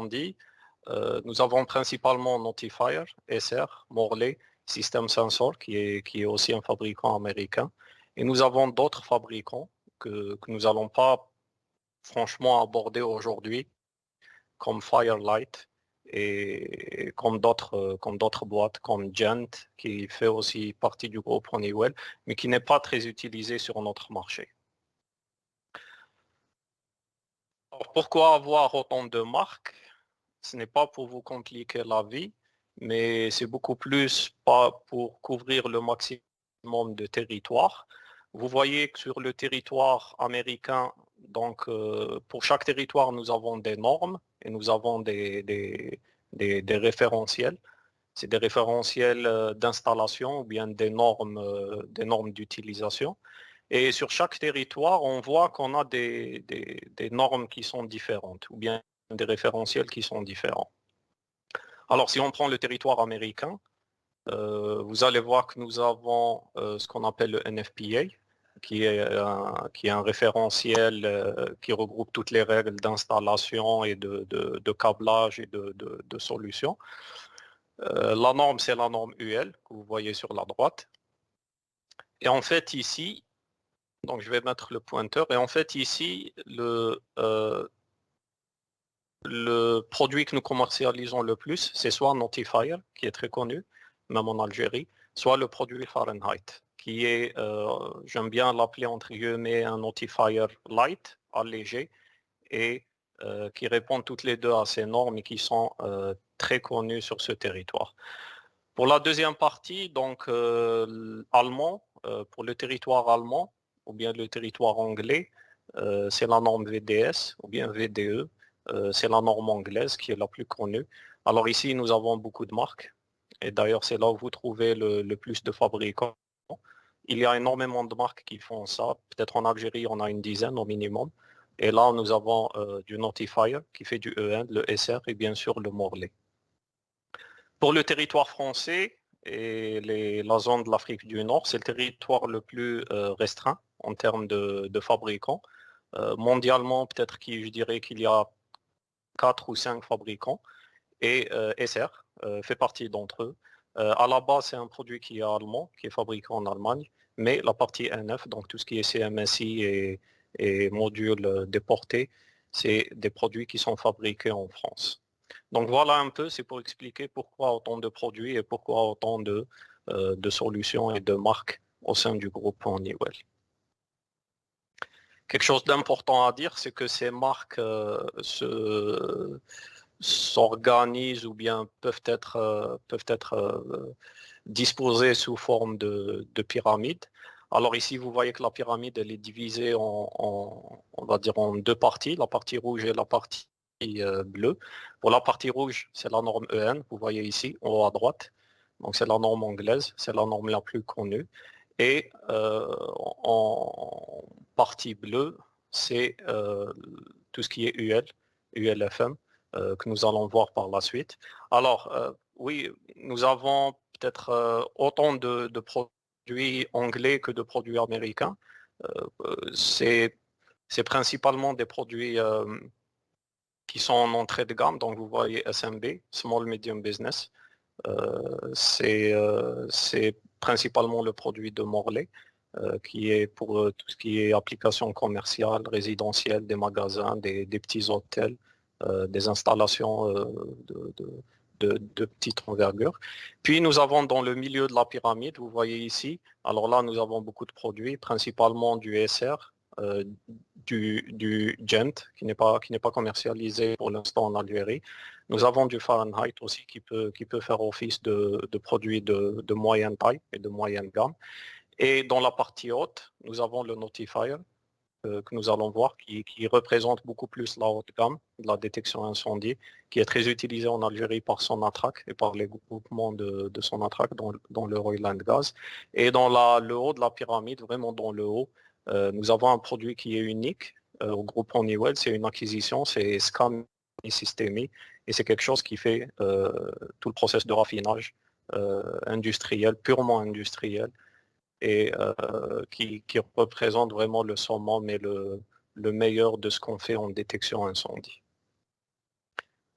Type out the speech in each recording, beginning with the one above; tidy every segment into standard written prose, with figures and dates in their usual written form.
incendie, nous avons principalement Notifier, SR, Morley, System Sensor, qui est aussi un fabricant américain. Et nous avons d'autres fabricants que nous n'allons pas franchement aborder aujourd'hui, comme Firelight et comme d'autres boîtes, comme Gent, qui fait aussi partie du groupe Honeywell, mais qui n'est pas très utilisé sur notre marché. Alors, pourquoi avoir autant de marques? Ce n'est pas pour vous compliquer la vie, mais c'est beaucoup plus pas pour couvrir le maximum de territoire. Vous voyez que sur le territoire américain, donc pour chaque territoire, nous avons des normes et nous avons des référentiels. C'est des référentiels d'installation ou bien des normes d'utilisation. Et sur chaque territoire, on voit qu'on a des normes qui sont différentes ou bien des référentiels qui sont différents. Alors, si on prend le territoire américain, vous allez voir que nous avons ce qu'on appelle le NFPA, qui est un référentiel qui regroupe toutes les règles d'installation et de câblage et de solutions. La norme, c'est la norme UL que vous voyez sur la droite. Et en fait, ici, donc je vais mettre le pointeur, et en fait, ici, le produit que nous commercialisons le plus, c'est soit Notifier, qui est très connu, même en Algérie, soit le produit Fahrenheit, qui est, j'aime bien l'appeler entre guillemets un Notifier light, allégé, et qui répond toutes les deux à ces normes et qui sont très connus sur ce territoire. Pour la deuxième partie, donc allemand, pour le territoire allemand, ou bien le territoire anglais, c'est la norme VDS, ou bien VDE, c'est la norme anglaise qui est la plus connue. Alors ici, nous avons beaucoup de marques, et d'ailleurs c'est là où vous trouvez le plus de fabricants. Il y a énormément de marques qui font ça, peut-être en Algérie on a une dizaine au minimum, et là nous avons du Notifier qui fait du EN, le SR et bien sûr le Morley. Pour le territoire français et la zone de l'Afrique du Nord, c'est le territoire le plus restreint en termes de fabricants. Mondialement, peut-être je dirais qu'il y a 4 ou 5 fabricants et SR fait partie d'entre eux. À la base, c'est un produit qui est allemand, qui est fabriqué en Allemagne, mais la partie NF, donc tout ce qui est CMSI et modules déportés, c'est des produits qui sont fabriqués en France. Donc voilà un peu, c'est pour expliquer pourquoi autant de produits et pourquoi autant de solutions et de marques au sein du groupe Honeywell. Quelque chose d'important à dire, c'est que ces marques s'organisent ou bien peuvent être disposées sous forme de pyramide. Alors ici, vous voyez que la pyramide elle est divisée on va dire en deux parties, la partie rouge et la partie bleue. Pour la partie rouge, c'est la norme EN, vous voyez ici, en haut à droite. Donc c'est la norme anglaise, c'est la norme la plus connue. Et en partie bleue, c'est tout ce qui est UL, ULFM, que nous allons voir par la suite. Alors, oui, nous avons peut-être autant de produits anglais que de produits américains. C'est principalement des produits qui sont en entrée de gamme. Donc, vous voyez SMB, Small Medium Business. C'est principalement le produit de Morley, qui est pour tout ce qui est application commerciale, résidentielle, des magasins, des petits hôtels, des installations de petite envergure. Puis nous avons dans le milieu de la pyramide, vous voyez ici, alors là nous avons beaucoup de produits, principalement du SR, du Gent qui n'est pas commercialisé pour l'instant en Algérie. Nous avons du Fahrenheit aussi qui peut faire office de produits de moyenne taille et de moyenne gamme. Et dans la partie haute, nous avons le Notifier que nous allons voir qui représente beaucoup plus la haute gamme de la détection incendie, qui est très utilisé en Algérie par Sonatrach et par les groupements de Sonatrach dans le Royland Gas. Et dans le haut de la pyramide, vraiment dans le haut, nous avons un produit qui est unique au groupe Honeywell, c'est une acquisition, c'est SCAM Systemi, et c'est quelque chose qui fait tout le process de raffinage industriel, purement industriel, et qui représente vraiment le summum et le meilleur de ce qu'on fait en détection incendie.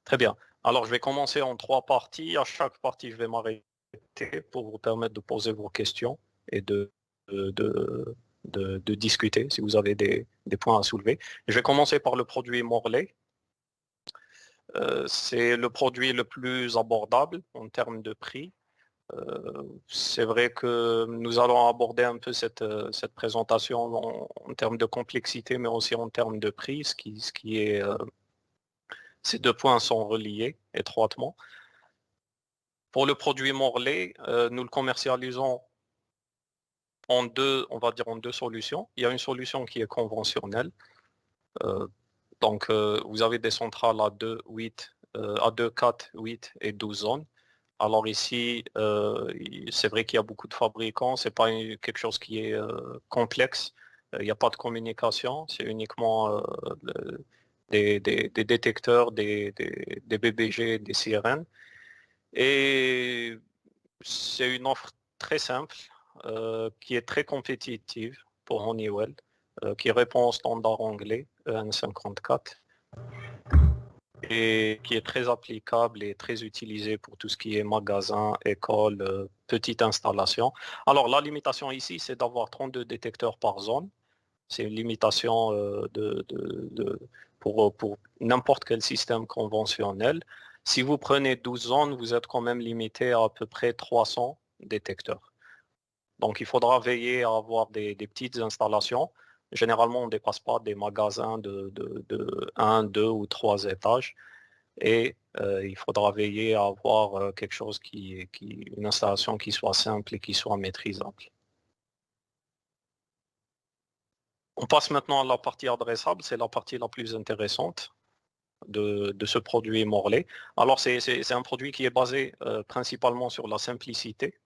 Très bien. Alors, je vais commencer en 3 parties. À chaque partie, je vais m'arrêter pour vous permettre de poser vos questions et de, de- de discuter si vous avez des points à soulever. Je vais commencer par le produit Morlaix. C'est le produit le plus abordable en termes de prix. C'est vrai que nous allons aborder un peu cette présentation en termes de complexité, mais aussi en termes de prix, ce qui est, ces deux points sont reliés étroitement. Pour le produit Morlaix, nous le commercialisons en deux, on va dire en deux solutions. Il y a une solution qui est conventionnelle. Euh, vous avez des centrales à 2, 8, à 2, 4, 8 et 12 zones. Alors ici, c'est vrai qu'il y a beaucoup de fabricants, c'est pas quelque chose qui est complexe. Il n'y a pas de communication, c'est uniquement des détecteurs, des BBG, des CRN. Et c'est une offre très simple, qui est très compétitive pour Honeywell, qui répond au standard anglais EN54 et qui est très applicable et très utilisé pour tout ce qui est magasin, école, petite installation. Alors la limitation ici, c'est d'avoir 32 détecteurs par zone. C'est une limitation pour n'importe quel système conventionnel. Si vous prenez 12 zones, vous êtes quand même limité à peu près 300 détecteurs. Donc il faudra veiller à avoir des petites installations. Généralement, on ne dépasse pas des magasins de 1, 2 ou 3 étages. Et il faudra veiller à avoir quelque chose une installation qui soit simple et qui soit maîtrisable. On passe maintenant à la partie adressable, c'est la partie la plus intéressante de ce produit Morlaix. Alors c'est un produit qui est basé principalement sur la simplicité.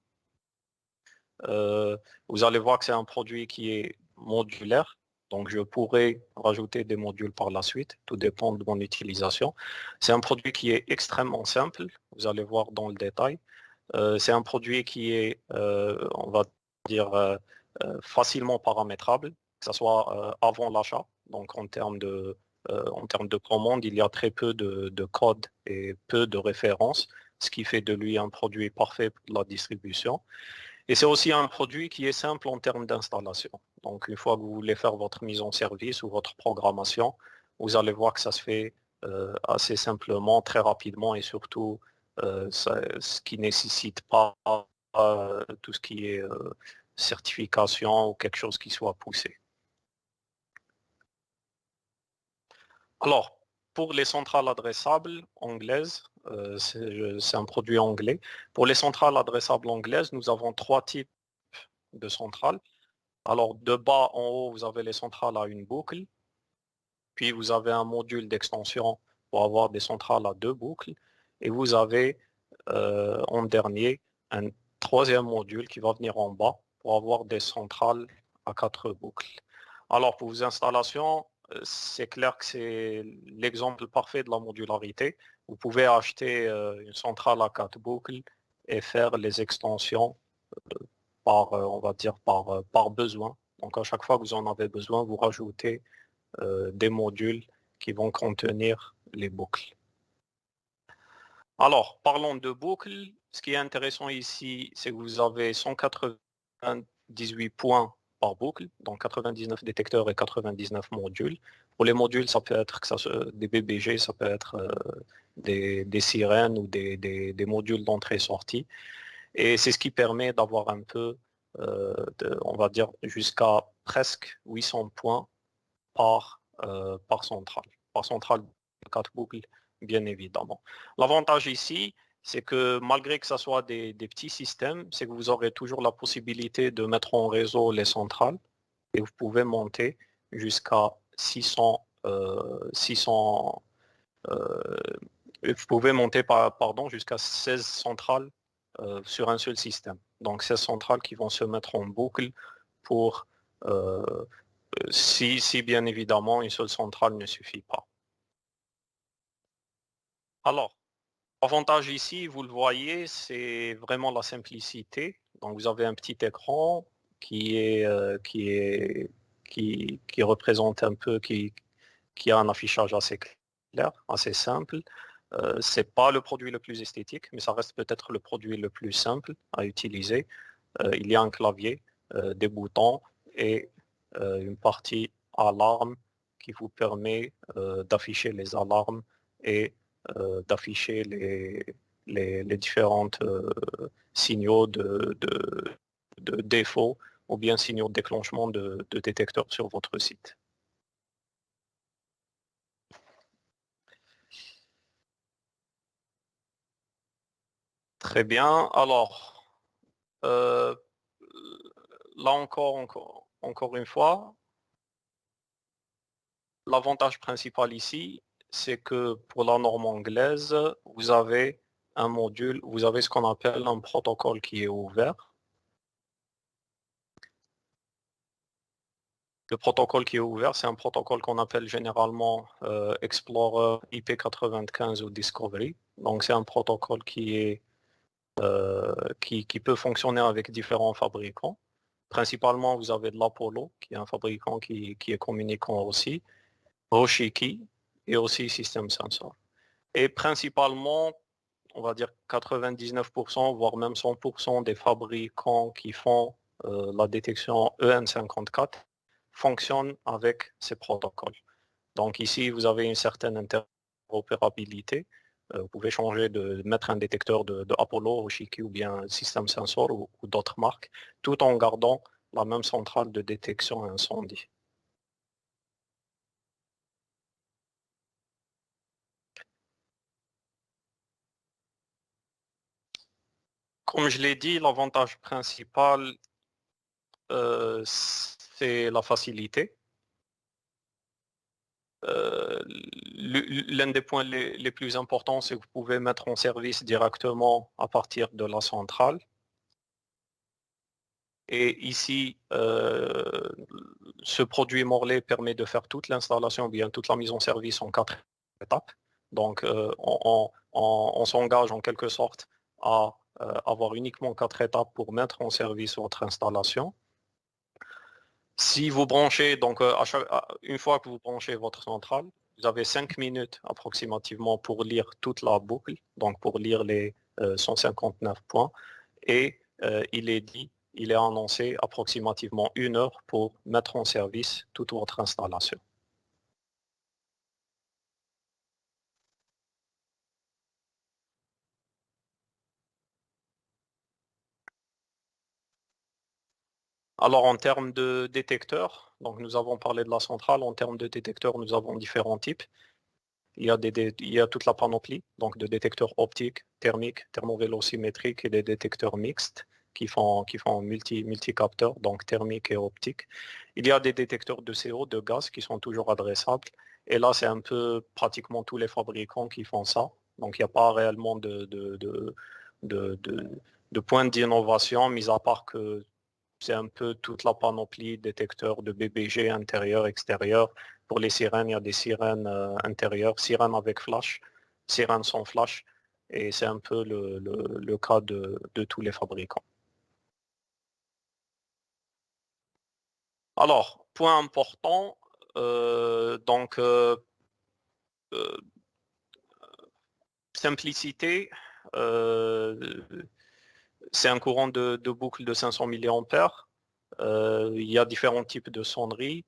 Euh, Vous allez voir que c'est un produit qui est modulaire, donc je pourrais rajouter des modules par la suite, tout dépend de mon utilisation. C'est un produit qui est extrêmement simple, vous allez voir dans le détail. C'est un produit qui est, on va dire, facilement paramétrable, que ce soit avant l'achat. Donc en termes de commande, il y a très peu de code et peu de références, ce qui fait de lui un produit parfait pour la distribution. Et c'est aussi un produit qui est simple en termes d'installation. Donc une fois que vous voulez faire votre mise en service ou votre programmation, vous allez voir que ça se fait assez simplement, très rapidement et surtout ce qui ne nécessite pas tout ce qui est certification ou quelque chose qui soit poussé. Alors, pour les centrales adressables anglaises, c'est un produit anglais. Pour les centrales adressables anglaises, nous avons 3 types de centrales. Alors, de bas en haut, vous avez les centrales à une boucle, puis vous avez un module d'extension pour avoir des centrales à 2 boucles, et vous avez en dernier un troisième module qui va venir en bas pour avoir des centrales à 4 boucles. Alors, pour vos installations, c'est clair que c'est l'exemple parfait de la modularité. Vous pouvez acheter une centrale à 4 boucles et faire les extensions par, on va dire, par besoin. Donc, à chaque fois que vous en avez besoin, vous rajoutez des modules qui vont contenir les boucles. Alors, parlons de boucles. Ce qui est intéressant ici, c'est que vous avez 198 points par boucle, donc 99 détecteurs et 99 modules. Pour les modules, ça peut être des BBG, ça peut être des sirènes ou des modules d'entrée-sortie. Et c'est ce qui permet d'avoir un peu, on va dire, jusqu'à presque 800 points par centrale. Par centrale de 4 boucles, bien évidemment. L'avantage ici, c'est que malgré que ce soit des petits systèmes, c'est que vous aurez toujours la possibilité de mettre en réseau les centrales et vous pouvez monter jusqu'à 600, 600 vous pouvez monter jusqu'à 16 centrales sur un seul système. Donc 16 centrales qui vont se mettre en boucle pour si bien évidemment une seule centrale ne suffit pas. Alors, l'avantage ici, vous le voyez, c'est vraiment la simplicité. Donc vous avez un petit écran qui représente un peu, qui a un affichage assez clair, assez simple. C'est pas le produit le plus esthétique, mais ça reste peut-être le produit le plus simple à utiliser. Il y a un clavier, des boutons et une partie alarme qui vous permet d'afficher les alarmes et d'afficher les différents signaux de défaut ou bien signaux de déclenchement de détecteurs sur votre site. Très bien. Alors, là encore une fois, l'avantage principal ici, c'est que pour la norme anglaise, vous avez un module, vous avez ce qu'on appelle un protocole qui est ouvert. Le protocole qui est ouvert, c'est un protocole qu'on appelle généralement Explorer IP95 ou Discovery. Donc c'est un protocole qui peut fonctionner avec différents fabricants. Principalement, vous avez de l'Apollo, qui est un fabricant qui est communicant aussi, Roshiki et aussi System Sensor. Et principalement, on va dire 99%, voire même 100% des fabricants qui font la détection EN54 fonctionnent avec ces protocoles. Donc ici, vous avez une certaine interopérabilité. Vous pouvez changer de mettre un détecteur de Apollo, Roshiki ou bien System Sensor ou d'autres marques, tout en gardant la même centrale de détection incendie. Comme je l'ai dit, l'avantage principal, c'est la facilité. L'un des points les plus importants, c'est que vous pouvez mettre en service directement à partir de la centrale. Et ici, ce produit Morlaix permet de faire toute l'installation, bien toute la mise en service en 4 étapes. Donc, on s'engage en quelque sorte à avoir uniquement 4 étapes pour mettre en service votre installation. Si vous branchez, donc une fois que vous branchez votre centrale, vous avez 5 minutes approximativement pour lire toute la boucle, donc pour lire les 159 points. Et il est annoncé approximativement 1 heure pour mettre en service toute votre installation. Alors en termes de détecteurs, donc nous avons parlé de la centrale, en termes de détecteurs, nous avons différents types. Il y a toute la panoplie donc de détecteurs optiques, thermiques, thermovélocimétriques et des détecteurs mixtes qui font multi-capteurs, donc thermiques et optiques. Il y a des détecteurs de CO, de gaz qui sont toujours adressables. Et là, c'est un peu pratiquement tous les fabricants qui font ça. Donc il n'y a pas réellement de point d'innovation, mis à part que c'est un peu toute la panoplie détecteurs de BBG intérieur, extérieur. Pour les sirènes, il y a des sirènes intérieures, sirènes avec flash, sirènes sans flash. Et c'est un peu le cas de tous les fabricants. Alors, point important, donc simplicité, c'est un courant de boucle de 500 mAh. Il y a différents types de sonneries.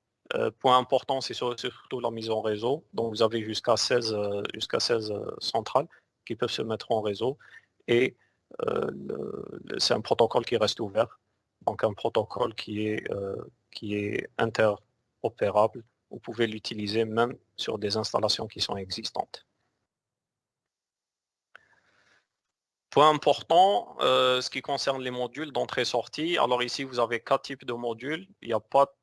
Point important, c'est surtout la mise en réseau. Donc vous avez jusqu'à 16 centrales qui peuvent se mettre en réseau. Et c'est un protocole qui reste ouvert. Donc un protocole qui est interopérable. Vous pouvez l'utiliser même sur des installations qui sont existantes. Point important, ce qui concerne les modules d'entrée-sortie. Alors ici, vous avez 4 types de modules. Il n'y a pas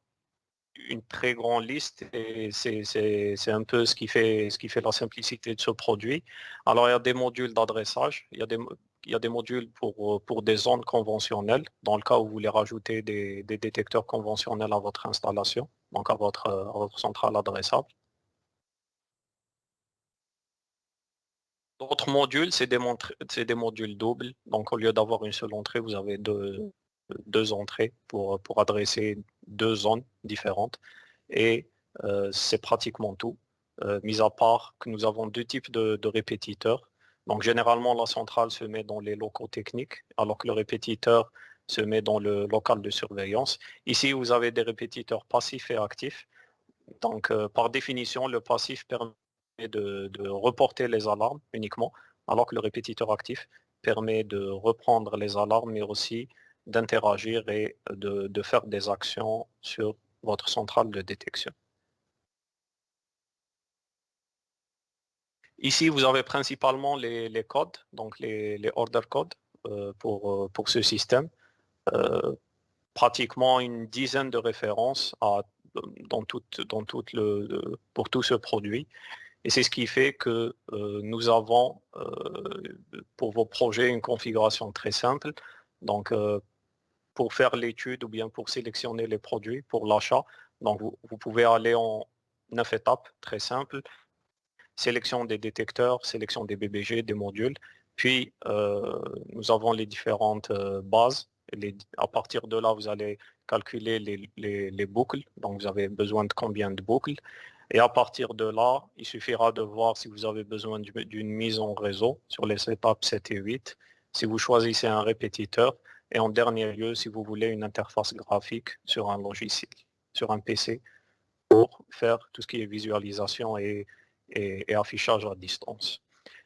une très grande liste et c'est un peu ce qui fait la simplicité de ce produit. Alors il y a des modules d'adressage, il y a des modules pour des zones conventionnelles, dans le cas où vous voulez rajouter des détecteurs conventionnels à votre installation, donc à votre centrale adressable. D'autres modules, c'est des modules doubles. Donc, au lieu d'avoir une seule entrée, vous avez deux entrées pour adresser 2 zones différentes. Et c'est pratiquement tout. mis à part que nous avons deux types de répétiteurs. Donc généralement, la centrale se met dans les locaux techniques, alors que le répétiteur se met dans le local de surveillance. Ici, vous avez des répétiteurs passifs et actifs. Donc par définition, le passif permet de reporter les alarmes uniquement, alors que le répétiteur actif permet de reprendre les alarmes, mais aussi d'interagir et de faire des actions sur votre centrale de détection. Ici, vous avez principalement les codes, donc les order codes pour ce système. Pratiquement une dizaine de références pour tout ce produit. Et c'est ce qui fait que nous avons pour vos projets une configuration très simple. Donc, pour faire l'étude ou bien pour sélectionner les produits pour l'achat, donc vous pouvez aller en 9 étapes très simples. Sélection des détecteurs, sélection des BBG, des modules. Puis, nous avons les différentes bases. À partir de là, vous allez calculer les boucles. Donc, vous avez besoin de combien de boucles. Et à partir de là, il suffira de voir si vous avez besoin d'une mise en réseau sur les étapes 7 et 8, si vous choisissez un répétiteur, et en dernier lieu, si vous voulez une interface graphique sur un logiciel, sur un PC, pour faire tout ce qui est visualisation et affichage à distance.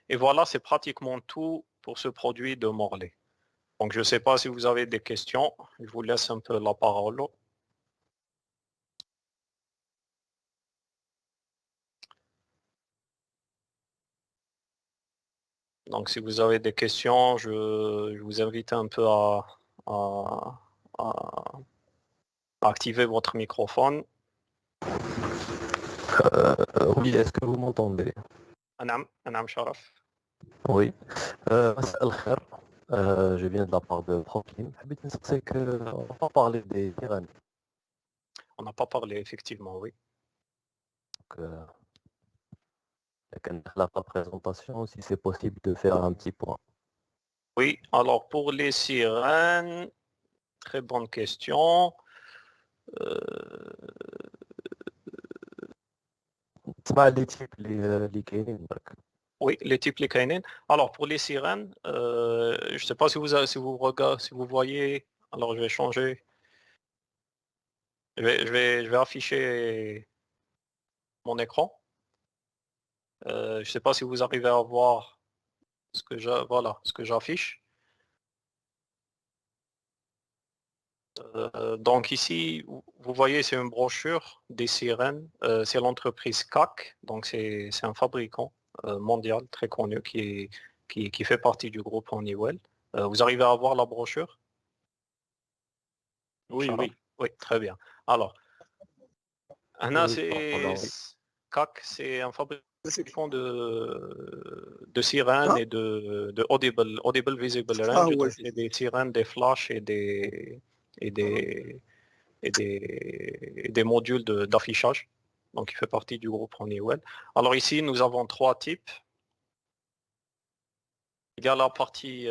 Et voilà, c'est pratiquement tout pour ce produit de Morley. Donc, je ne sais pas si vous avez des questions. Je vous laisse un peu la parole. Donc, si vous avez des questions, je vous invite un peu à- à activer votre microphone. Oui, est-ce que vous m'entendez? Anam Sharaf. Oui. مساء الخير. Je viens de la part de Franklin. حبيت نسقسيك on va parler des tyrannies. On n'a pas parlé, effectivement, oui. Donc, كان داخلة في la présentation, si c'est possible de faire un petit point. Oui, alors pour les sirènes, très bonne question. تسمع les types اللي كاينين برك. Oui, les types les canines. Alors pour les sirènes, je ne sais pas si vous voyez. Alors je vais changer. Je vais afficher mon écran. Je ne sais pas si vous arrivez à voir ce que j'affiche. Donc ici, vous voyez, c'est une brochure des sirènes. C'est l'entreprise CAC. Donc c'est un fabricant mondial très connu qui fait partie du groupe Honeywell. Vous arrivez à voir la brochure? Oui, Sharaf? oui. Oui, très bien. Alors, Anna, Oui, pardon, oui. CAC, c'est un fabricant de sirènes et de audible visible range. Donc, c'est des sirènes, des flashs et des, et des modules d'affichage. Donc, il fait partie du groupe Honeywell. Alors ici, nous avons trois types. Il y a la partie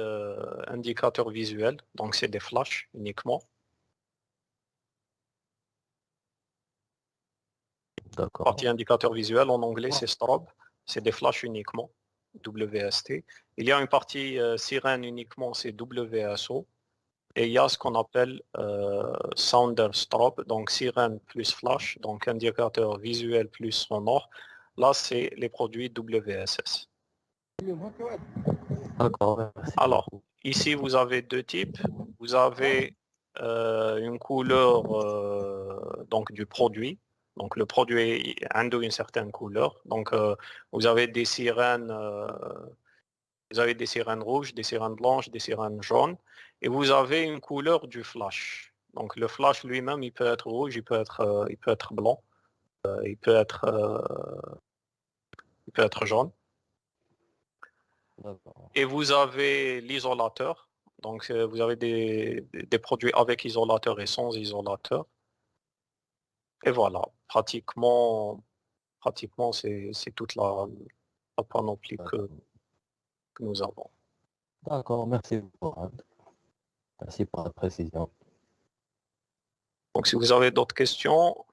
indicateur visuel, donc c'est des flashs uniquement. D'accord. Partie indicateur visuel, en anglais, c'est strobe. C'est des flashs uniquement, WST. Il y a une partie sirène uniquement, c'est WSO. Et il y a ce qu'on appelle sounder strobe, donc sirène plus flash, donc indicateur visuel plus sonore. Là, c'est les produits WSS. D'accord, merci Alors, beaucoup. ici, vous avez deux types. Vous avez une couleur donc du produit. Donc, le produit induit une certaine couleur. Donc, vous avez des sirènes, rouges, des sirènes blanches, des sirènes jaunes. Et vous avez une couleur du flash. Donc, le flash lui-même, il peut être rouge, il peut être blanc, il peut être, il peut être jaune. D'accord. Et vous avez l'isolateur. Donc, vous avez des produits avec isolateur et sans isolateur. Et voilà, pratiquement c'est toute la panoplie que nous avons. D'accord, merci beaucoup. Merci pour la précision. Donc, si vous avez d'autres questions,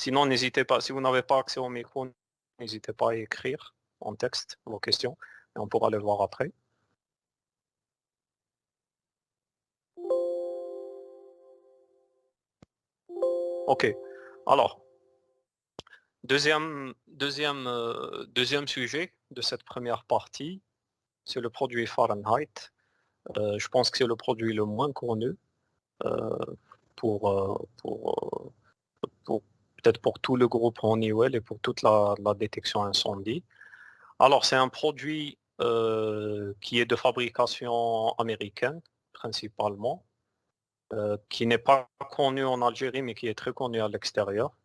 Sinon, n'hésitez pas, si vous n'avez pas accès au micro, n'hésitez pas à écrire en texte vos questions et on pourra les voir après. Ok, alors, deuxième sujet de cette première partie, c'est le produit Fahrenheit. Je pense que c'est le produit le moins connu euh, pour peut-être pour tout le groupe Honeywell et pour toute la détection incendie. Alors, c'est un produit qui est de fabrication américaine, principalement, qui n'est pas connu en Algérie, mais qui est très connu à l'extérieur,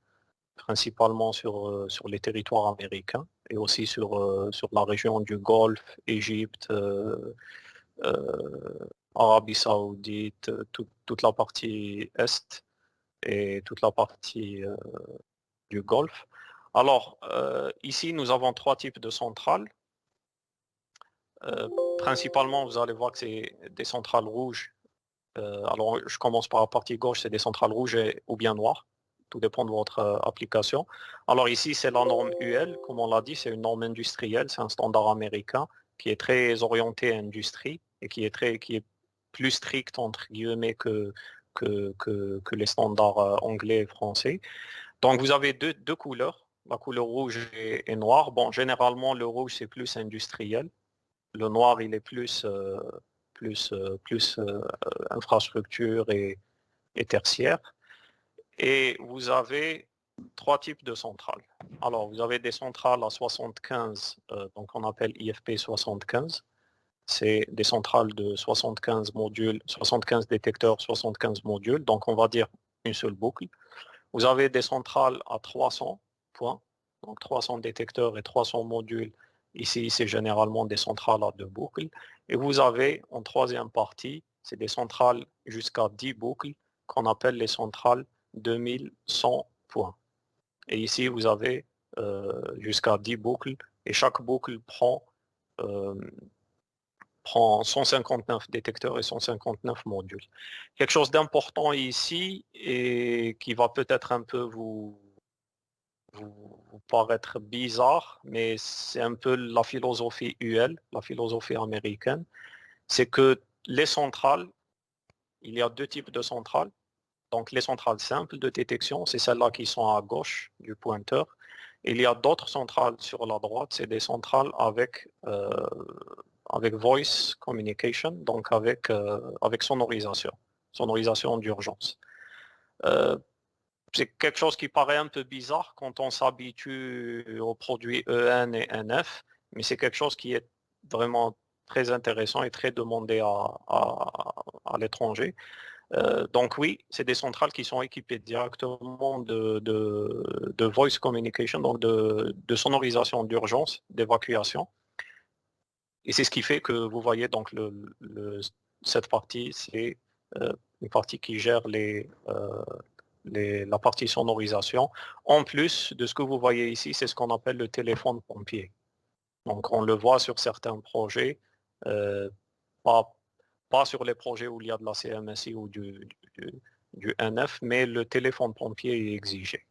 principalement sur les territoires américains et aussi sur la région du Golfe, Égypte, Arabie Saoudite, toute la partie Est et toute la partie du Golfe. Alors, ici, nous avons trois types de centrales. Principalement, vous allez voir que c'est des centrales rouges. Alors, je commence par la partie gauche, c'est des centrales rouges ou bien noires. Tout dépend de votre application. Alors ici, c'est la norme UL. Comme on l'a dit, c'est une norme industrielle. C'est un standard américain qui est très orienté à industrie et qui est plus strict, entre guillemets, que les standards anglais et français. Donc, vous avez deux couleurs, la couleur rouge et noire. Bon, généralement, le rouge, c'est plus industriel. Le noir, il est plus infrastructure et tertiaire. Et vous avez trois types de centrales. Alors, vous avez des centrales à 75, donc on appelle IFP 75. C'est des centrales de 75 modules, 75 détecteurs, 75 modules. Donc, on va dire une seule boucle. Vous avez des centrales à 300 points, donc 300 détecteurs et 300 modules. Ici, c'est généralement des centrales à deux boucles. Et vous avez en troisième partie, c'est des centrales jusqu'à 10 boucles qu'on appelle les centrales 2100 points. Et ici, vous avez jusqu'à 10 boucles et chaque boucle euh, prend 159 détecteurs et 159 modules. Quelque chose d'important ici et qui va peut-être un peu vous paraître bizarre, mais c'est un peu la philosophie UL, la philosophie américaine, c'est que les centrales, il y a deux types de centrales. Donc les centrales simples de détection, c'est celles-là qui sont à gauche du pointeur. Il y a d'autres centrales sur la droite, c'est des centrales avec voice communication, donc avec sonorisation d'urgence. Euh, c'est quelque chose qui paraît un peu bizarre quand on s'habitue aux produits EN et NF, mais c'est quelque chose qui est vraiment très intéressant et très demandé à l'étranger. Donc oui, c'est des centrales qui sont équipées directement de voice communication, donc de sonorisation d'urgence, d'évacuation. Et c'est ce qui fait que vous voyez donc cette partie, c'est une partie qui gère la partie sonorisation. En plus de ce que vous voyez ici, c'est ce qu'on appelle le téléphone pompier. Donc on le voit sur certains projets, euh, pas, pas sur les projets où il y a de la CMSI ou du NF, mais le téléphone pompier est exigé.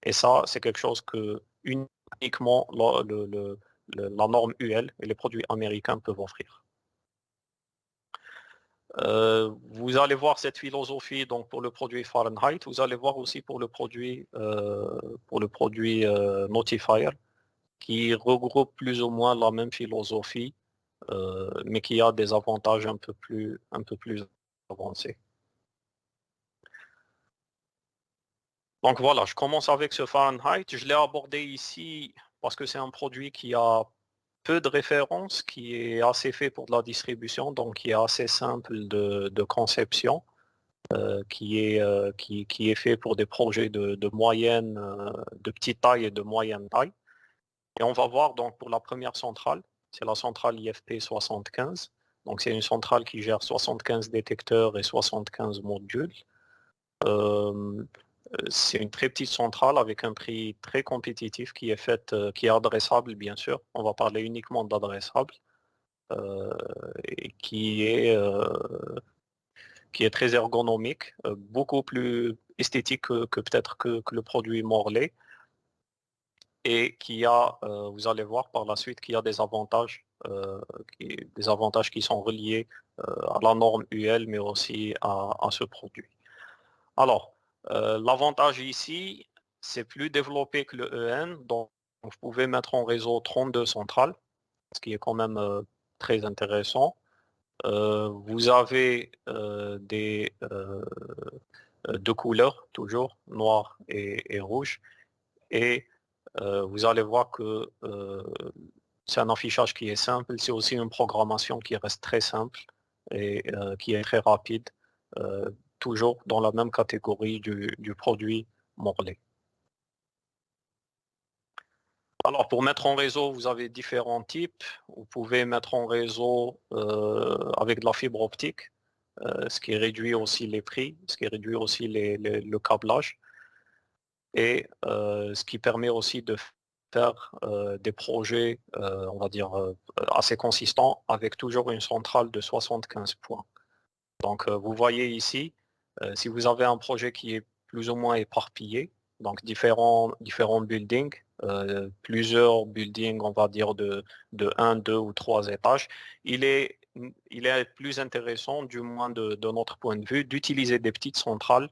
Et ça, c'est quelque chose que uniquement la norme UL et les produits américains peuvent offrir. Vous allez voir cette philosophie donc pour le produit Fahrenheit. Vous allez voir aussi pour le produit Notifier qui regroupe plus ou moins la même philosophie, mais qui a des avantages un peu plus avancés. Donc voilà, je commence avec ce Fahrenheit. Je l'ai abordé ici parce que c'est un produit qui a peu de références, qui est assez fait pour de la distribution, donc qui est assez simple de conception, qui est fait pour des projets de petite taille et de moyenne taille. Et on va voir donc pour la première centrale, c'est la centrale IFP 75. Donc c'est une centrale qui gère 75 détecteurs et 75 modules. Euh, c'est une très petite centrale avec un prix très compétitif qui est adressable bien sûr. On va parler uniquement d'adressable et qui est qui est très ergonomique, beaucoup plus esthétique que peut-être que le produit Morley, et qui a, vous allez voir par la suite, qu'il y a des avantages qui sont reliés à la norme UL, mais aussi à ce produit. Alors, l'avantage ici, c'est plus développé que le EN, donc vous pouvez mettre en réseau 32 centrales, ce qui est quand même très intéressant. Vous avez deux couleurs, toujours, noir et rouge, et vous allez voir que c'est un affichage qui est simple, c'est aussi une programmation qui reste très simple et qui est très rapide, toujours dans la même catégorie du produit Morley. Alors pour mettre en réseau, vous avez différents types. Vous pouvez mettre en réseau avec de la fibre optique, ce qui réduit aussi les prix, ce qui réduit aussi le câblage, et ce qui permet aussi de faire des projets, on va dire, assez consistants, avec toujours une centrale de 75 points. Donc vous voyez ici, si vous avez un projet qui est plus ou moins éparpillé, donc différents buildings, plusieurs buildings, on va dire, de 1, 2 ou 3 étages, il est plus intéressant, du moins de notre point de vue, d'utiliser des petites centrales,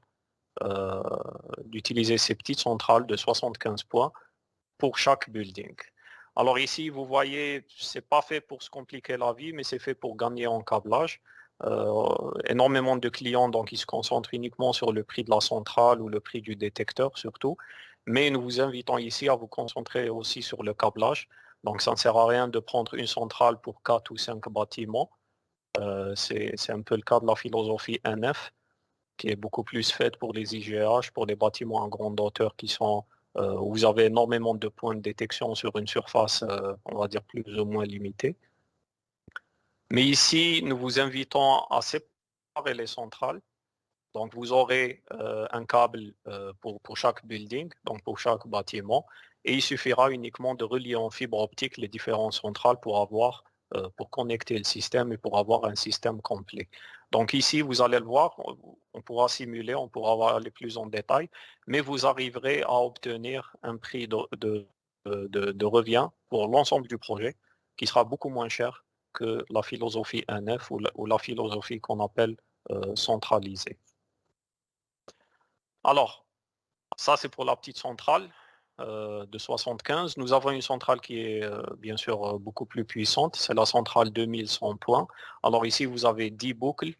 d'utiliser ces petites centrales de 75 points pour chaque building. Alors ici, vous voyez, c'est pas fait pour se compliquer la vie, mais c'est fait pour gagner en câblage. Énormément de clients, donc, ils se concentrent uniquement sur le prix de la centrale ou le prix du détecteur surtout. Mais nous vous invitons ici à vous concentrer aussi sur le câblage. Donc ça ne sert à rien de prendre une centrale pour 4 ou 5 bâtiments. C'est un peu le cas de la philosophie NF, qui est beaucoup plus faite pour les IGH, pour les bâtiments en grande hauteur où vous avez énormément de points de détection sur une surface, on va dire, plus ou moins limitée. Mais ici, nous vous invitons à séparer les centrales. Donc, vous aurez un câble pour chaque building, donc pour chaque bâtiment, et il suffira uniquement de relier en fibre optique les différentes centrales pour connecter le système et pour avoir un système complet. Donc ici, vous allez le voir, on pourra simuler, on pourra aller plus en détail, mais vous arriverez à obtenir un prix de revient pour l'ensemble du projet qui sera beaucoup moins cher que la philosophie NF ou la philosophie qu'on appelle centralisée. Alors, ça c'est pour la petite centrale de 75. Nous avons une centrale qui est bien sûr beaucoup plus puissante. C'est la centrale 2100 points. Alors ici, vous avez 10 boucles.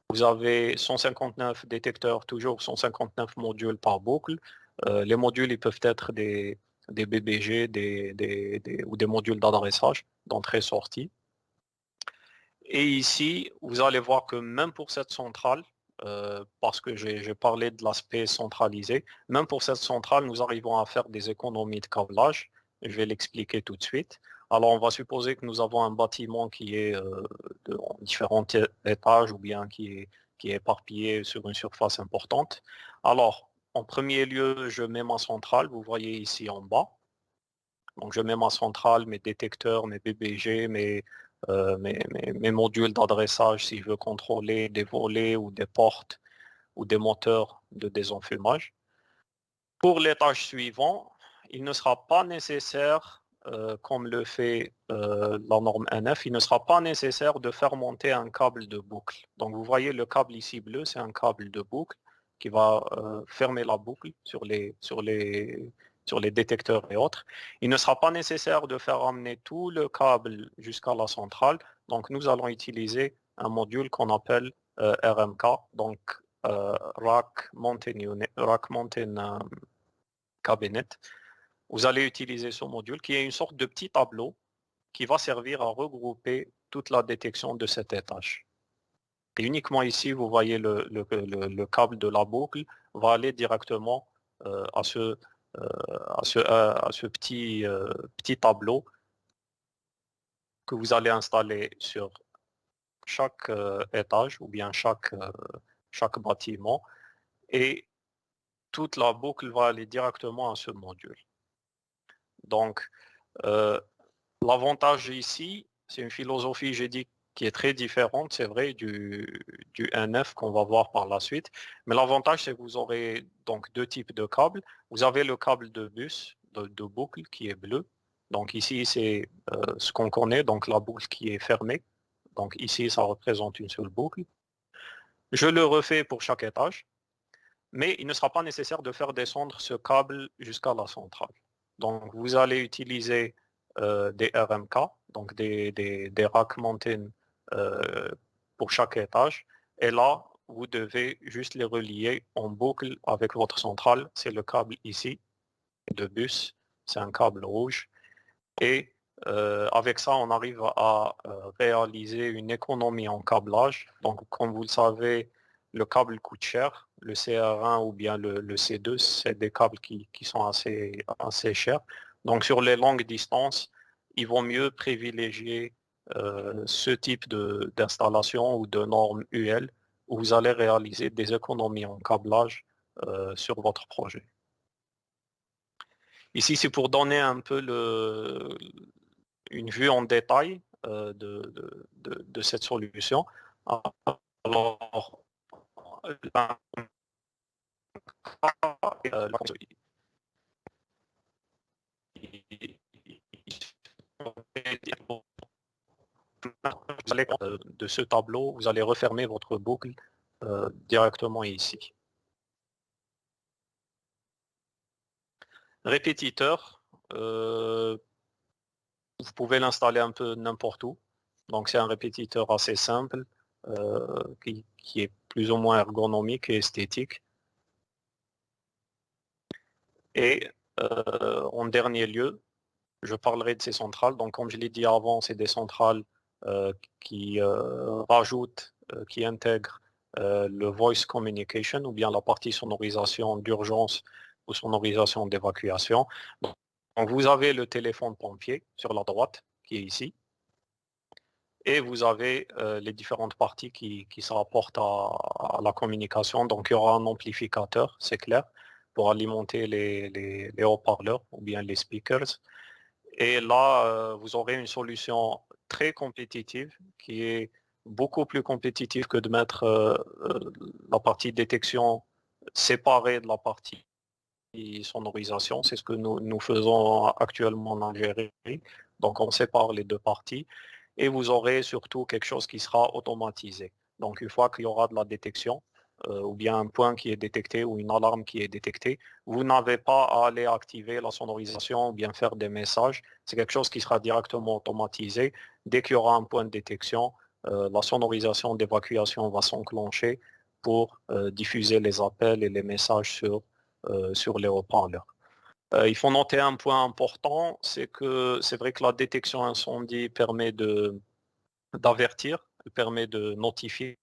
Vous avez 159 détecteurs, toujours 159 modules par boucle. Les modules, ils peuvent être des BBG ou des modules d'adressage, d'entrée-sortie. Et ici, vous allez voir que même pour cette centrale, parce que j'ai parlé de l'aspect centralisé, même pour cette centrale, nous arrivons à faire des économies de câblage. Je vais l'expliquer tout de suite. Alors, on va supposer que nous avons un bâtiment qui est en différents étages ou bien qui est éparpillé sur une surface importante. Alors, en premier lieu, je mets ma centrale, vous voyez ici en bas. Donc, je mets ma centrale, mes détecteurs, mes BBG, mes modules d'adressage si je veux contrôler des volets ou des portes ou des moteurs de désenfumage. Pour l'étage suivant, il ne sera pas nécessaire, comme le fait la norme NF, il ne sera pas nécessaire de faire monter un câble de boucle. Donc vous voyez le câble ici bleu, c'est un câble de boucle qui va fermer la boucle sur les détecteurs et autres. Il ne sera pas nécessaire de faire amener tout le câble jusqu'à la centrale. Donc nous allons utiliser un module qu'on appelle RMK, donc Rack Mountain Cabinet. Vous allez utiliser ce module qui est une sorte de petit tableau qui va servir à regrouper toute la détection de cet étage. Et uniquement ici, vous voyez le câble de la boucle va aller directement à ce petit tableau que vous allez installer sur chaque étage ou bien chaque bâtiment, et toute la boucle va aller directement à ce module. Donc, l'avantage ici, c'est une philosophie, j'ai dit, qui est très différente, c'est vrai, du NF qu'on va voir par la suite. Mais l'avantage, c'est que vous aurez donc deux types de câbles. Vous avez le câble de bus, de boucle, qui est bleu. Donc ici, c'est ce qu'on connaît, donc la boucle qui est fermée. Donc ici, ça représente une seule boucle. Je le refais pour chaque étage, mais il ne sera pas nécessaire de faire descendre ce câble jusqu'à la centrale. Donc vous allez utiliser des RMK, donc des rack mountain pour chaque étage. Et là, vous devez juste les relier en boucle avec votre centrale. C'est le câble ici de bus, c'est un câble rouge. Et avec ça, on arrive à réaliser une économie en câblage. Donc, comme vous le savez, le câble coûte cher. Le CR1 ou bien le C2, c'est des câbles qui sont assez chers. Donc, sur les longues distances, il vaut mieux privilégier ce type d'installation ou de normes UL où vous allez réaliser des économies en câblage sur votre projet. Ici, c'est pour donner un peu une vue en détail de cette solution. Alors, de ce tableau, vous allez refermer votre boucle directement ici. Répétiteur, vous pouvez l'installer un peu n'importe où. Donc c'est un répétiteur assez simple qui est plus ou moins ergonomique et esthétique. Et en dernier lieu, je parlerai de ces centrales. Donc comme je l'ai dit avant, c'est des centrales qui rajoutent, qui intègrent le voice communication ou bien la partie sonorisation d'urgence ou sonorisation d'évacuation. Donc vous avez le téléphone pompier sur la droite qui est ici. Et vous avez les différentes parties qui se rapportent à la communication. Donc il y aura un amplificateur, c'est clair, pour alimenter les haut-parleurs ou bien les speakers. Et là, vous aurez une solution très compétitive qui est beaucoup plus compétitive que de mettre la partie détection séparée de la partie sonorisation. C'est ce que nous faisons actuellement en Algérie. Donc on sépare les deux parties et vous aurez surtout quelque chose qui sera automatisé. Donc une fois qu'il y aura de la détection, ou bien un point qui est détecté ou une alarme qui est détectée, vous n'avez pas à aller activer la sonorisation ou bien faire des messages. C'est quelque chose qui sera directement automatisé. Dès qu'il y aura un point de détection, la sonorisation d'évacuation va s'enclencher pour diffuser les appels et les messages sur les haut-parleurs. Il faut noter un point important, c'est que c'est vrai que la détection incendie permet d'avertir, elle permet de notifier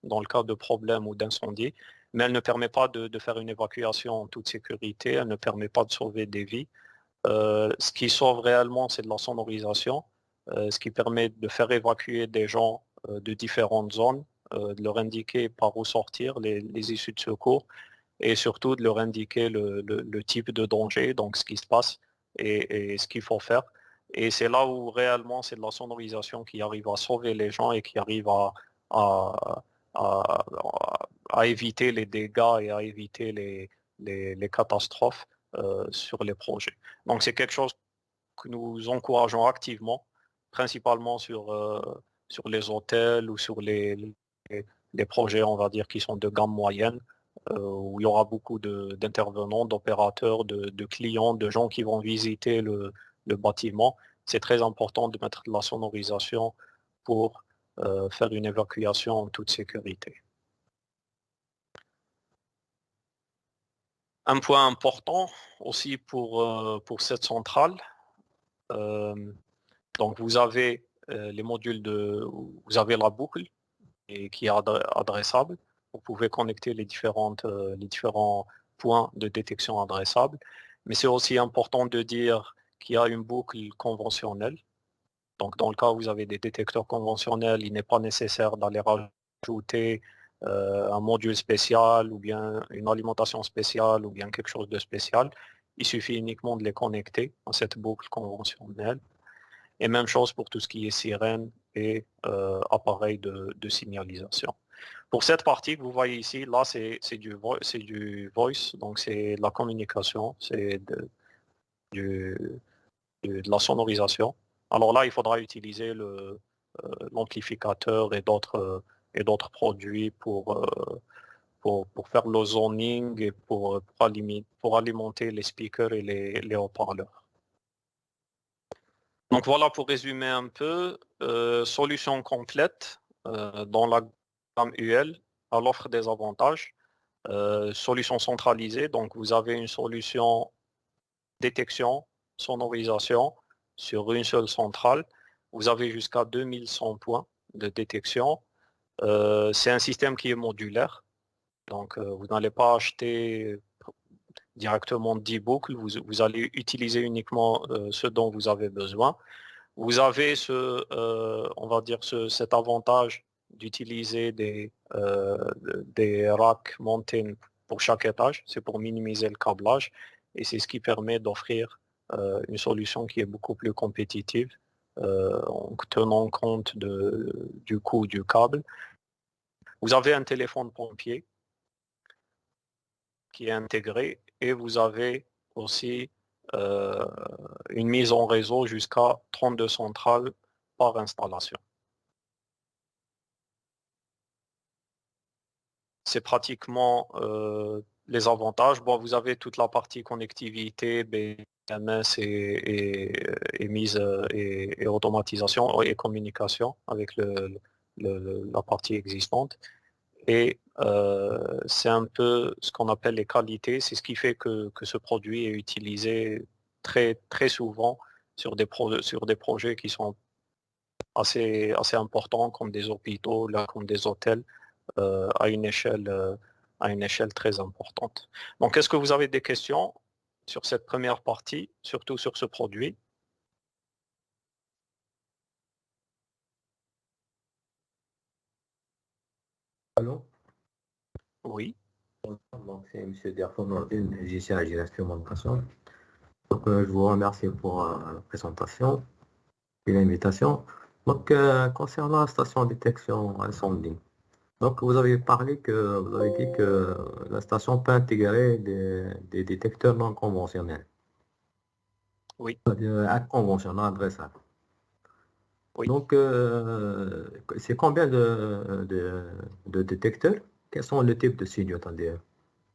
dans le cas de problème ou d'incendie, mais elle ne permet pas de faire une évacuation en toute sécurité, elle ne permet pas de sauver des vies. Ce qui sauve réellement, c'est de la sonorisation, ce qui permet de faire évacuer des gens de différentes zones, de leur indiquer par où sortir, les issues de secours, et surtout de leur indiquer le type de danger, donc ce qui se passe et ce qu'il faut faire. Et c'est là où réellement c'est de la sonorisation qui arrive à sauver les gens et qui arrive à, à- à éviter les dégâts et à éviter les catastrophes sur les projets. Donc c'est quelque chose que nous encourageons activement, principalement sur les hôtels ou sur les projets, on va dire, qui sont de gamme moyenne, où il y aura beaucoup d'intervenants, d'opérateurs, de clients, de gens qui vont visiter le bâtiment. C'est très important de mettre de la sonorisation pour faire une évacuation en toute sécurité. Un point important aussi pour cette centrale, donc vous avez les modules vous avez la boucle et qui est adressable. Vous pouvez connecter les différents points de détection adressables. Mais c'est aussi important de dire qu'il y a une boucle conventionnelle. Donc dans le cas où vous avez des détecteurs conventionnels, il n'est pas nécessaire d'aller rajouter un module spécial ou bien une alimentation spéciale ou bien quelque chose de spécial. Il suffit uniquement de les connecter à cette boucle conventionnelle. Et même chose pour tout ce qui est sirène et appareil de signalisation. Pour cette partie que vous voyez ici, là c'est du voice, donc c'est la communication, c'est de la sonorisation. Alors là, il faudra utiliser l'amplificateur et d'autres produits pour faire le zoning et pour alimenter les speakers et les haut-parleurs. Donc voilà pour résumer un peu, solution complète dans la gamme UL à l'offre des avantages. Solution centralisée, donc vous avez une solution détection, sonorisation sur une seule centrale. Vous avez jusqu'à 2100 points de détection. C'est un système qui est modulaire, donc vous n'allez pas acheter directement 10 boucles, vous allez utiliser uniquement ce dont vous avez besoin. Vous avez on va dire cet avantage d'utiliser des racks mountain pour chaque étage, c'est pour minimiser le câblage et c'est ce qui permet d'offrir une solution qui est beaucoup plus compétitive en tenant compte du coût du câble. Vous avez un téléphone pompier qui est intégré et vous avez aussi une mise en réseau jusqu'à 32 centrales par installation. C'est pratiquement les avantages. Bon, vous avez toute la partie connectivité, BMS et mise et automatisation et communication avec la partie existante. Et c'est un peu ce qu'on appelle les qualités. C'est ce qui fait que ce produit est utilisé très, très souvent sur des projets qui sont assez importants, comme des hôpitaux, là, comme des hôtels, à une échelle très importante. Donc, est-ce que vous avez des questions sur cette première partie, surtout sur ce produit? Allô? Oui. Donc, c'est M. Derfon, musicien à l'instrumentation. Donc, je vous remercie pour la présentation et l'invitation. Donc, concernant la station de détection incendie, donc vous avez dit que la station peut intégrer des détecteurs non conventionnels. Oui. C'est-à-dire inconventionnels, adressables. Oui. Donc, c'est combien de détecteurs? Quels sont les types de signaux? Attendez.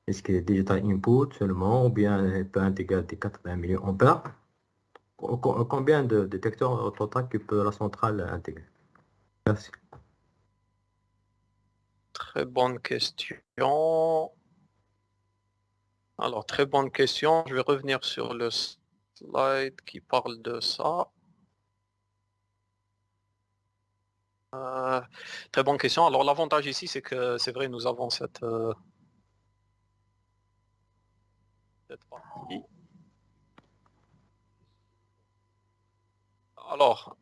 Est-ce que digital input seulement ou bien il peut intégrer des 80 milliampères? Combien de détecteurs au total que peut la centrale intégrer? Merci. Très bonne question. Alors, très bonne question. Je vais revenir sur le slide qui parle de ça. Très bonne question. Alors, l'avantage ici, c'est que c'est vrai, nous avons cette partie. Alors,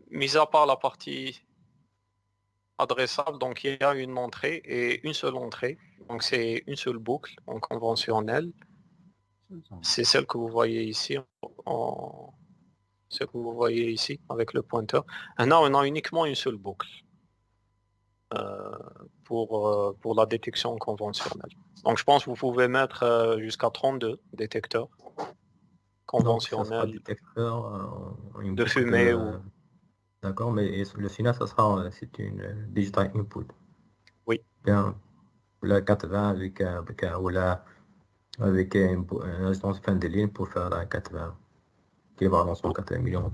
mis à part la partie adressable, donc il y a une entrée et une seule entrée. Donc, c'est une seule boucle en conventionnel. C'est celle que vous voyez ici celle que vous voyez ici avec le pointeur. Maintenant, on a uniquement une seule boucle pour la détection conventionnelle. Donc je pense que vous pouvez mettre jusqu'à 32 détecteurs Donc, ça sera conventionnels détecteur, une de boucle fumée de... ou D'accord, mais le signal, ça sera, c'est une digital input. oui. Bien, la 80 ou avec une résistance fin de ligne pour faire la 80, qui va dans 180 millions.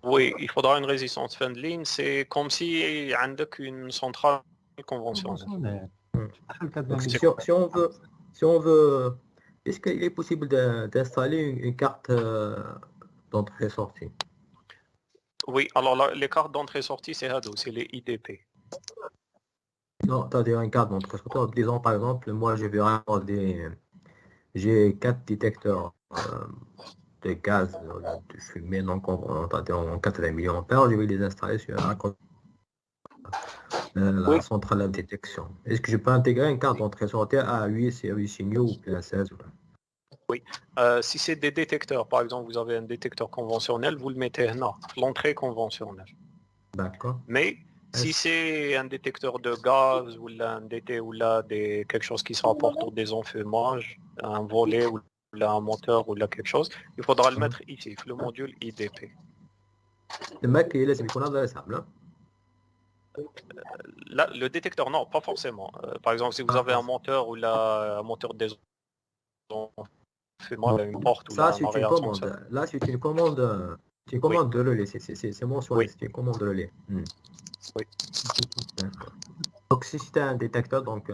Oui, il faudra une résistance fin de ligne. C'est comme si عندك une centrale conventionnelle. Donc c'est Si on veut, est-ce qu'il est possible d'installer une carte d'entrée-sortie? oui, alors les cartes d'entrée-sortie, c'est HADO, c'est les IDP. Non, c'est-à-dire une carte d'entrée-sortie. Disons par exemple, moi je vais avoir j'ai 4 détecteurs de gaz, de fumée non c'est-à-dire en 80 milliampères, je vais les installer sur la Oui, centrale de détection. Est-ce que je peux intégrer une carte d'entrée-sortie à 8 signaux ou bien 16? oui. Si c'est des détecteurs, par exemple, vous avez un détecteur conventionnel, vous le mettez là, l'entrée conventionnelle. D'accord. Mais si c'est un détecteur de gaz ou là, un DT ou là quelque chose qui se rapporte au désenfumage, un volet ou là un moteur ou là quelque chose, il faudra le mettre ici, le module IDP. الماك لازم يكون adressable. Hein. Là, le détecteur, non, pas forcément. Par exemple, si vous avez un moteur ou là un moteur de désenfumage, une porte ou Ça, là un c'est une arrière-ascenseur. commande. Là, c'est une commande. C'est une Oui, commande de relais. C'est mentionné. oui, C'est une commande de relais. oui. D'accord. Donc, si c'était un détecteur, donc.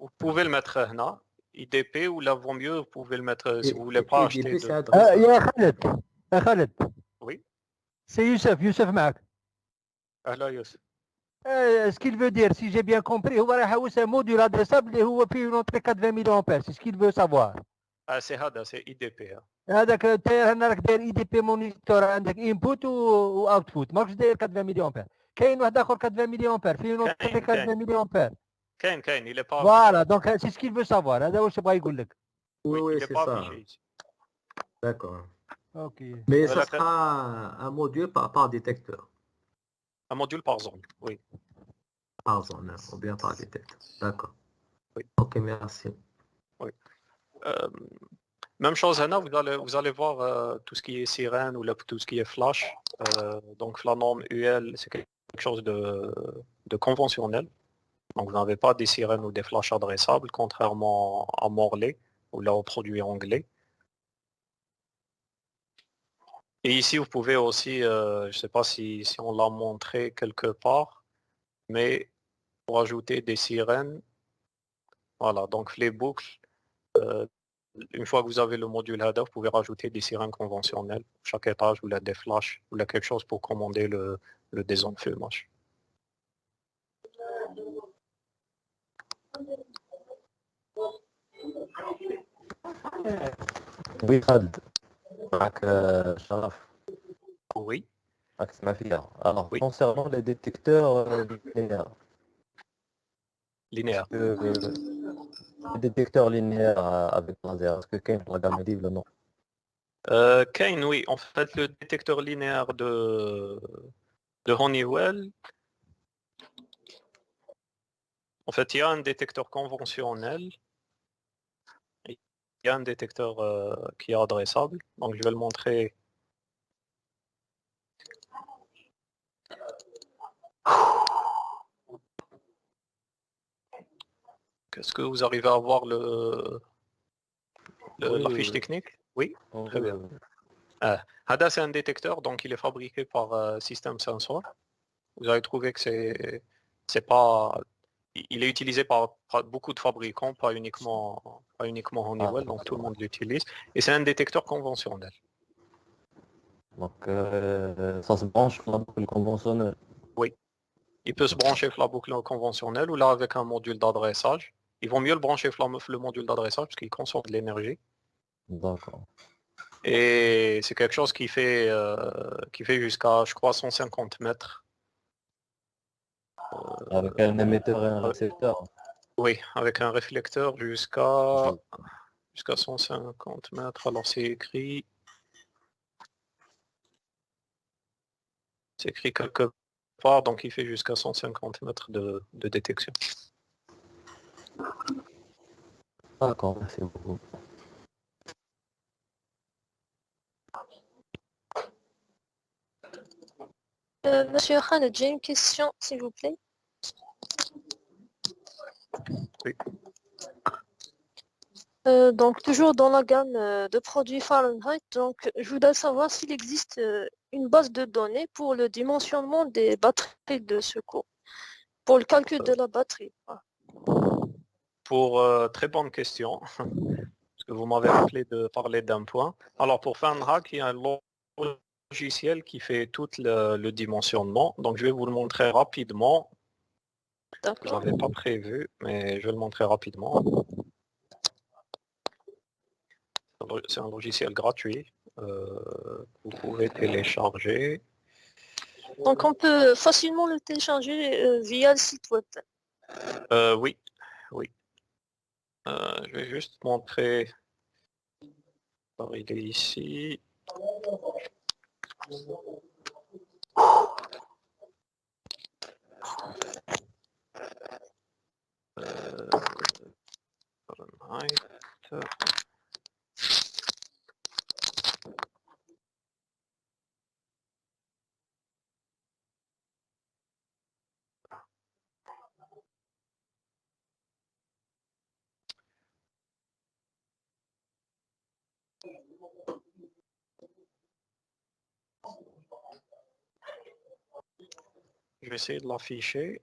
Vous pouvez le mettre là, IDP ou là, vaut mieux, vous pouvez le mettre si vous voulez Et pas acheter DP, c'est de... adressable. يا خالد يا خالد Oui, سي يوسف معك. là, Youssef. Ce qu'il veut dire, si j'ai bien compris, هو راح يحوس un module adressable اللي هو فيه une entrée 80 mAh. C'est ce qu'il veut savoir. Ah, c'est هذا, c'est IDP. Hein. هذاك التاير هنا راك داير اي دي بي مونيتور، عندك انبوت واوتبوت، ماكش داير 80 ملي امبير. كاين واحد اخر 80 ملي امبير فيه نوت كاين 80 ملي امبير. كاين il est pas فوالا affiché. دونك سي سكيل فو سافوار، هذا واش بغا يقول لك. Oui, Oui, oui, il est c'est pas ça. affiché ici. D'accord. اوكي Mais ça ولكن sera un module par détecteur. un module par zone. Oui, Par zone, ou bien par détecteur. D'accord. oui, Ok, merci. oui. Euh, même chose, Anna, vous allez voir tout ce qui est sirène ou là, tout ce qui est flash. Donc la norme UL, c'est quelque chose de conventionnel. Donc vous n'avez pas des sirènes ou des flashs adressables, contrairement à Morlaix ou là aux produits anglais. Et ici, vous pouvez aussi, je ne sais pas si on l'a montré quelque part, mais pour ajouter des sirènes, voilà, donc les boucles, euh, une fois que vous avez le module HADA, vous pouvez rajouter des sirènes conventionnelles, chaque étage, ou là des flashs, ou là quelque chose pour commander le désenfumage. Oui, Khaled, معك شرف. Oui, معك تسمع فيها. Alors, oui, concernant les détecteurs linéaires, est-ce linéaire. que les détecteurs linéaires avec laser, est-ce que كاين في la gamme دي ولا non? Kane, oui, en fait, le détecteur linéaire de Honeywell, en fait, il y a un détecteur conventionnel, il y a un détecteur qui est adressable, donc je vais le montrer. Est-ce que vous arrivez à voir Oui, la oui, fiche oui. technique? Oui, Oui, très bien. oui, oui. HADA, c'est un détecteur, donc il est fabriqué par System Sensor. Vous avez trouvé que c'est pas... Il est utilisé par beaucoup de fabricants, pas uniquement Ah, Honeywell, donc tout le monde l'utilise. Et c'est un détecteur conventionnel. donc ça se branche sur la boucle conventionnelle. Oui, il peut se brancher sur la boucle conventionnelle ou là avec un module d'adressage. Il vaut mieux le brancher sur le module d'adressage parce qu'il consomme de l'énergie. D'accord. Et c'est quelque chose qui fait jusqu'à, je crois, 150 mètres. Avec un émetteur et un récepteur. Oui, avec un réflecteur jusqu'à 150 mètres. Alors c'est écrit quelque part, donc il fait jusqu'à 150 mètres de détection. D'accord, merci beaucoup. Monsieur Khaled, j'ai une question, s'il vous plaît. Oui. Donc, toujours dans la gamme de produits Fahrenheit, donc je voudrais savoir s'il existe une base de données pour le dimensionnement des batteries de secours, pour le calcul de la batterie. Voilà. Pour très bonne question, parce que vous m'avez rappelé de parler d'un point. Alors pour Fahrenheit, il y a un logiciel qui fait tout le dimensionnement. Donc je vais vous le montrer rapidement. Je D'accord. n'avais pas prévu, mais je vais le montrer rapidement. C'est un logiciel gratuit. Vous pouvez télécharger. Donc, on peut facilement le télécharger via le site web. Oui, oui. Je vais juste montrer. Alors, il est ici. Fahrenheit. Je vais essayer de l'afficher.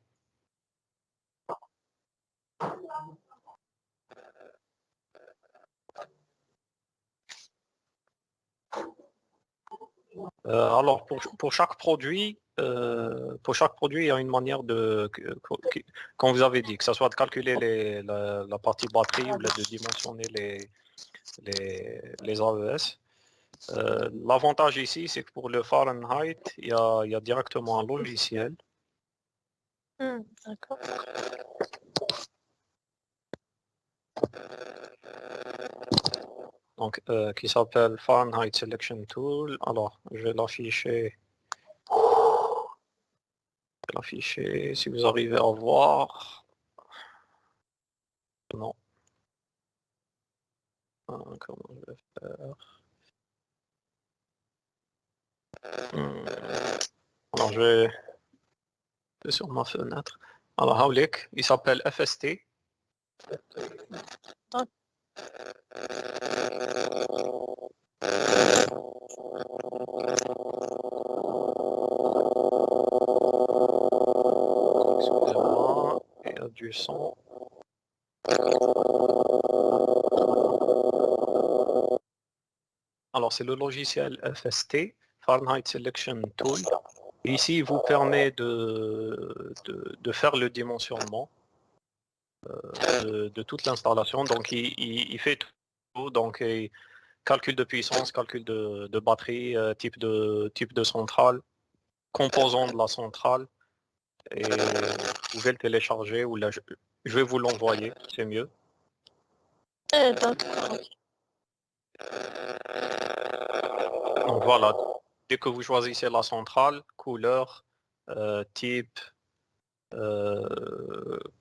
Alors, pour chaque produit, il y a une manière de, comme vous avez dit, que ce soit de calculer la partie batterie ou de dimensionner les AES. L'avantage ici, c'est que pour le Fahrenheit, il y a directement un logiciel. D'accord. Donc, qui s'appelle Fahrenheit Selection Tool. Alors, je vais l'afficher. Si vous arrivez à voir. Non. Comment je vais faire? Alors, je vais sur ma fenêtre. Alors, Haulik, il s'appelle FST. Excusez-moi, il y a du son. Alors, c'est le logiciel FST, Fahrenheit Selection Tool. Et ici, il vous permet de faire le dimensionnement de toute l'installation. Donc, il fait tout. Donc, il calcul de puissance, calcul de batterie, type de centrale, composant de la centrale. Et vous pouvez le télécharger ou je vais vous l'envoyer, c'est mieux. D'accord. Donc voilà, dès que vous choisissez la centrale, couleur, type,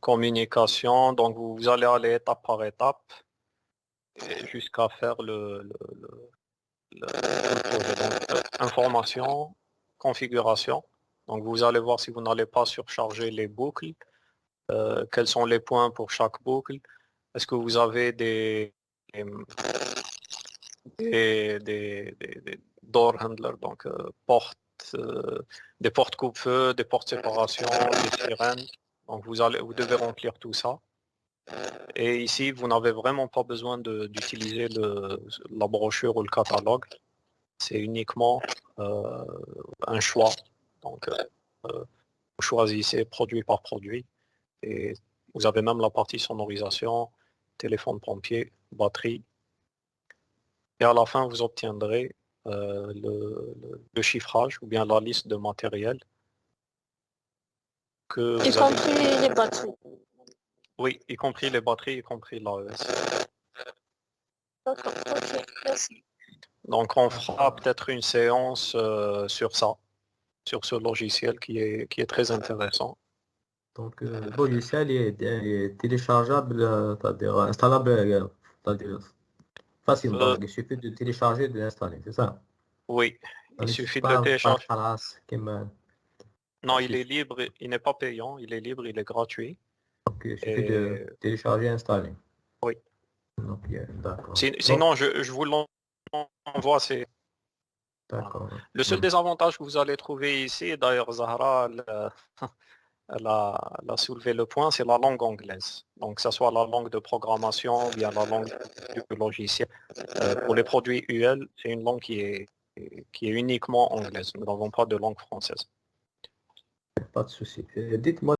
communication, donc vous allez aller étape par étape jusqu'à faire le projet. Donc, information, configuration. Donc vous allez voir si vous n'allez pas surcharger les boucles, quels sont les points pour chaque boucle. Est-ce que vous avez des door handlers, donc des portes coupe-feu, des portes séparation, des sirènes. Donc vous devez remplir tout ça. Et ici, vous n'avez vraiment pas besoin d'utiliser la brochure ou le catalogue. C'est uniquement un choix. Donc vous choisissez produit par produit. Et vous avez même la partie sonorisation, téléphone pompier, batterie. Et à la fin, vous obtiendrez le chiffrage ou bien la liste de matériel que Y vous avez. compris les batteries. Oui, y compris les batteries, y compris l'AES. D'accord, ok, merci. Donc on fera peut-être une séance sur ça, sur ce logiciel qui est très intéressant. Donc, le logiciel est téléchargeable, c'est-à-dire installable, c'est-à-dire facilement. Donc, il suffit de télécharger et de l'installer, c'est ça? Oui, On il n'utilise suffit de le pas télécharger. Non, il est libre, il n'est pas payant, il est libre, il est gratuit. Donc, il suffit de télécharger et installer. Oui. Donc, d'accord. Sinon, je vous l'envoie, c'est. D'accord. Le seul désavantage que vous allez trouver ici, d'ailleurs Zahra elle a soulevé le point, c'est la langue anglaise. Donc que ce soit la langue de programmation ou bien la langue du logiciel. Pour les produits UL, c'est une langue qui est uniquement anglaise. Nous n'avons pas de langue française. Pas de souci. Dites-moi